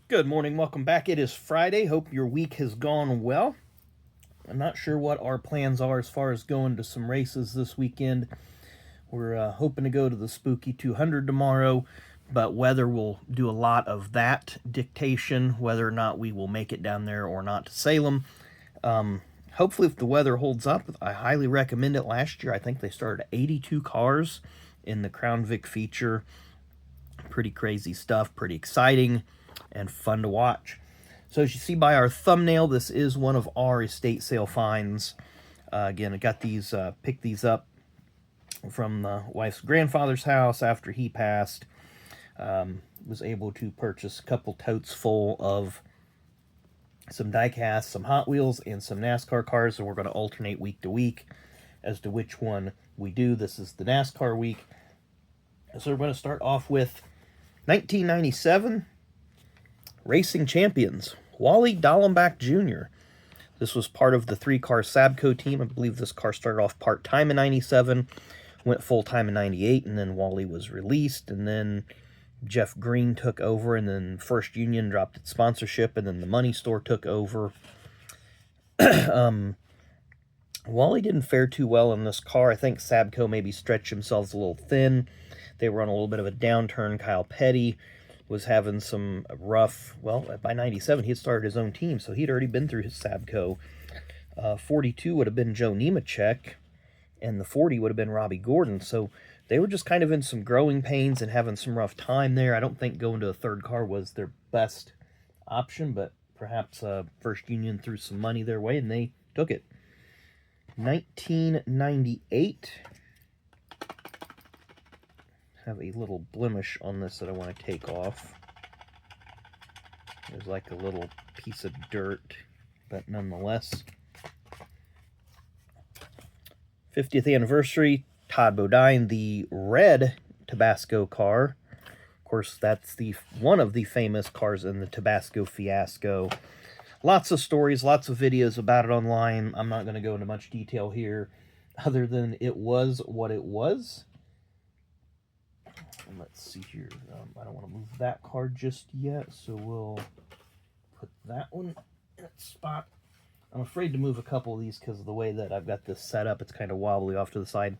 Good morning, welcome back. It is Friday. Hope your week has gone well. I'm not sure what our plans are as far as going to some races this weekend. We're hoping to go to the Spooky 200 tomorrow, but weather will do a lot of that dictation, whether or not we will make it down there or not to Salem. Hopefully, if the weather holds up, I highly recommend it. Last year, I think they started 82 cars in the Crown Vic feature. Pretty crazy stuff, pretty exciting, and fun to watch. So as you see by our thumbnail, this is one of our estate sale finds. Again, I got these, picked these up from the wife's grandfather's house after he passed. Was able to purchase a couple totes full of some die-cast, some Hot Wheels, and some NASCAR cars, so we're going to alternate week to week as to which one we do. This is the NASCAR week. So we're going to start off with 1997 Racing Champions, Wally Dallenbach Jr. This was part of the three-car Sabco team. I believe this car started off part-time in 97, went full-time in 98, and then Wally was released, and then Jeff Green took over, and then First Union dropped its sponsorship, and then the Money Store took over. Wally didn't fare too well in this car. I think Sabco maybe stretched themselves a little thin. They were on a little bit of a downturn. Kyle Petty was having some rough, well, by 97, he had started his own team, so he'd already been through his Sabco. 42 would have been Joe Nemechek, and the 40 would have been Robbie Gordon, so they were just kind of in some growing pains and having some rough time there. I don't think going to a third car was their best option, but perhaps First Union threw some money their way, and they took it. 1998. Have a little blemish on this that I want to take off. There's like a little piece of dirt, but nonetheless. 50th anniversary, Todd Bodine, the red Tabasco car. Of course, that's the one of the famous cars in the Tabasco fiasco. Lots of stories, lots of videos about it online. I'm not going to go into much detail here, other than it was what it was. Let's see here. I don't want to move that card just yet, so we'll put that one in its spot. I'm afraid to move a couple of these because of the way that I've got this set up. It's kind of wobbly off to the side.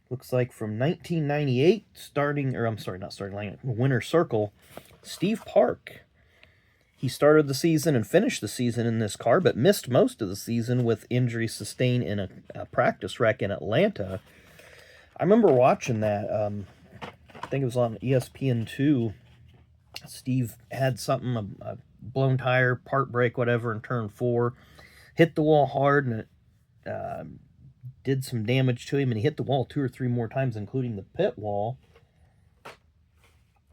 Looks like from 1998, Winter Circle, Steve Park. He started the season and finished the season in this car, but missed most of the season with injuries sustained in a practice wreck in Atlanta. I remember watching that. I think it was on ESPN2. Steve had something, a blown tire, part brake, whatever, in turn 4. Hit the wall hard, and it did some damage to him, and he hit the wall 2 or 3 more times, including the pit wall.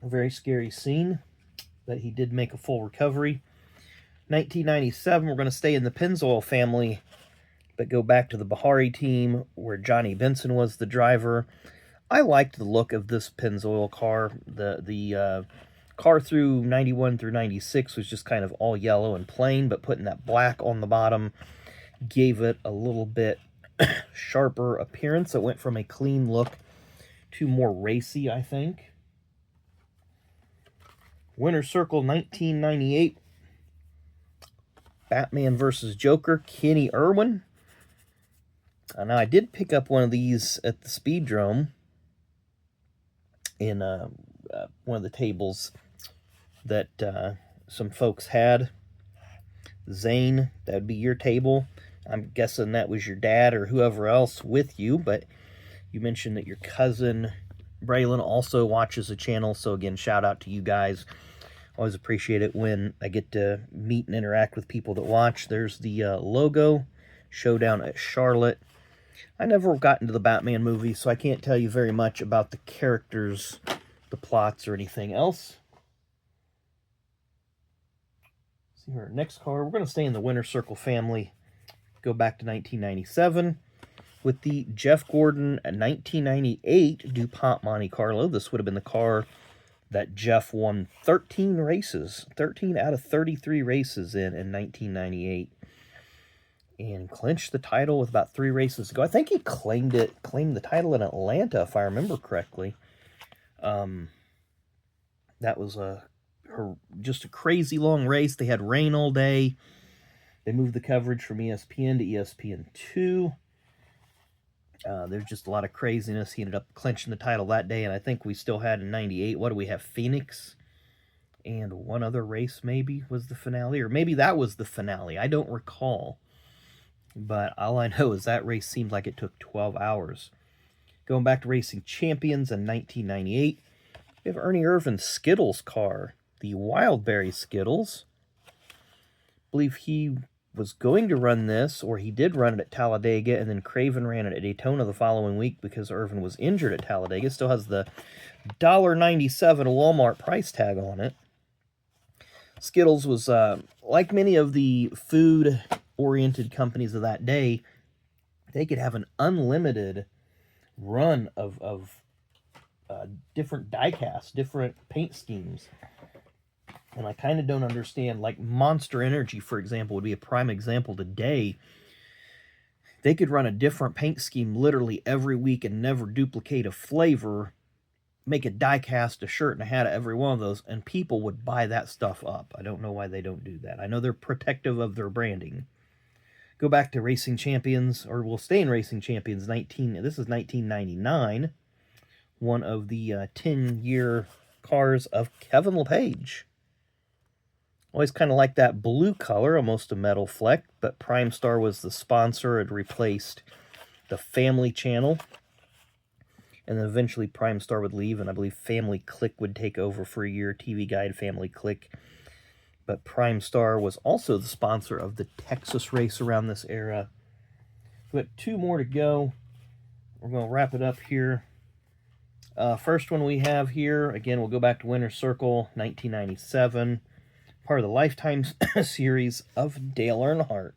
A very scary scene, but he did make a full recovery. 1997, we're going to stay in the Pennzoil family, but go back to the Bahari team, where Johnny Benson was the driver. I liked the look of this Pennzoil car. The car through 91 through 96 was just kind of all yellow and plain, but putting that black on the bottom gave it a little bit sharper appearance. It went from a clean look to more racy, I think. Winter Circle 1998. Batman versus Joker, Kenny Irwin. Now, I did pick up one of these at the Speedrome in one of the tables that some folks had. Zane, that would be your table. I'm guessing that was your dad or whoever else with you, but you mentioned that your cousin Braylon also watches the channel, so again, shout out to you guys. Always appreciate it when I get to meet and interact with people that watch. There's the logo, Showdown at Charlotte. I never got into the Batman movie, so I can't tell you very much about the characters, the plots, or anything else. See our next car. We're going to stay in the Winter Circle family. Go back to 1997 with the Jeff Gordon 1998 DuPont Monte Carlo. This would have been the car that Jeff won 13 races, 13 out of 33 races in 1998. And clinched the title with about 3 races to go. I think he claimed the title in Atlanta, if I remember correctly. That was a just a crazy long race. They had rain all day. They moved the coverage from ESPN to ESPN2. There's just a lot of craziness. He ended up clinching the title that day, and I think we still had in 98. What do we have? Phoenix and one other race maybe was the finale, or maybe that was the finale. I don't recall. But all I know is that race seemed like it took 12 hours. Going back to Racing Champions in 1998, we have Ernie Irvan's Skittles car, the Wildberry Skittles. I believe he was going to run this, or he did run it at Talladega, and then Craven ran it at Daytona the following week because Irvan was injured at Talladega. Still has the $1.97 Walmart price tag on it. Skittles was, like many of the food-oriented companies of that day, they could have an unlimited run of different die-casts, different paint schemes. And I kind of don't understand, like Monster Energy, for example, would be a prime example today. They could run a different paint scheme literally every week and never duplicate a flavor, make a die-cast, a shirt, and a hat of every one of those, and people would buy that stuff up. I don't know why they don't do that. I know they're protective of their branding. Go back to Racing Champions, or we'll stay in Racing Champions. This is 1999. One of the 10-year cars of Kevin LePage. Always kind of like that blue color, almost a metal fleck, but Prime Star was the sponsor. It replaced the Family Channel. And then eventually Prime Star would leave, and I believe Family Click would take over for a year. TV Guide, Family Click. But Prime Star was also the sponsor of the Texas race around this era. We've got 2 more to go. We're going to wrap it up here. First one we have here, again, we'll go back to Winner's Circle, 1997. Part of the Lifetime series of Dale Earnhardt.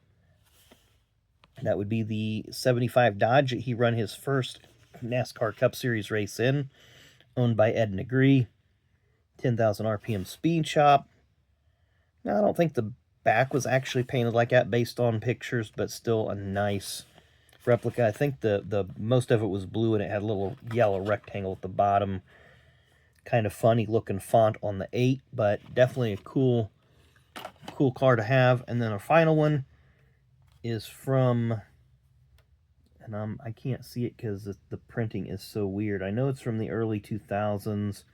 That would be the 75 Dodge that he run his first NASCAR Cup Series race in, owned by Ed Negree. 10,000 RPM speed shop. Now, I don't think the back was actually painted like that based on pictures, but still a nice replica. I think the most of it was blue, and it had a little yellow rectangle at the bottom. Kind of funny looking font on the 8, but definitely a cool car to have. And then our final one is from, and I can't see it because the printing is so weird. I know it's from the early 2000s,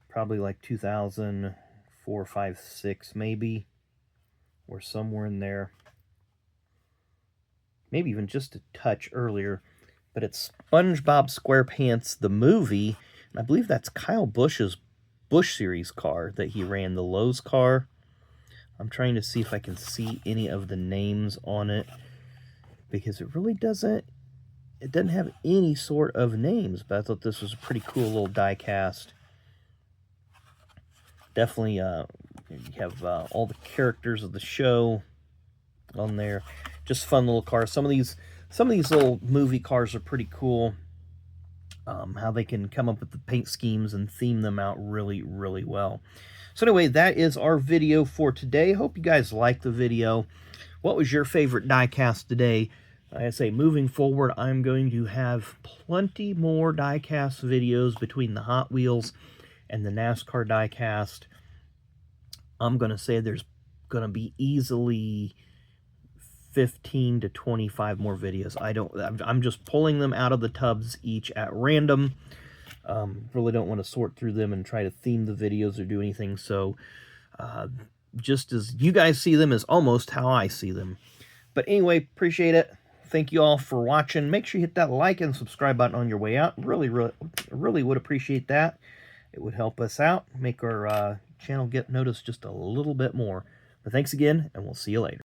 probably like 2004, 5, 6 maybe, or somewhere in there. Maybe even just a touch earlier. But it's SpongeBob SquarePants, the movie, and I believe that's Kyle Busch's Busch Series car that he ran, the Lowe's car. I'm trying to see if I can see any of the names on it, because it really doesn't have any sort of names, but I thought this was a pretty cool little die cast. Definitely, you have all the characters of the show on there. Just fun little cars. Some of these little movie cars are pretty cool. How they can come up with the paint schemes and theme them out really, really well. So anyway, that is our video for today. Hope you guys liked the video. What was your favorite die-cast today? Like I say, moving forward, I'm going to have plenty more die-cast videos between the Hot Wheels and the NASCAR die-cast. I'm going to say there's going to be easily 15 to 25 more videos. I'm just pulling them out of the tubs each at random. Really don't want to sort through them and try to theme the videos or do anything. So just as you guys see them is almost how I see them. But anyway, appreciate it. Thank you all for watching. Make sure you hit that like and subscribe button on your way out. Really would appreciate that. It would help us out, make our channel get noticed just a little bit more. But thanks again, and we'll see you later.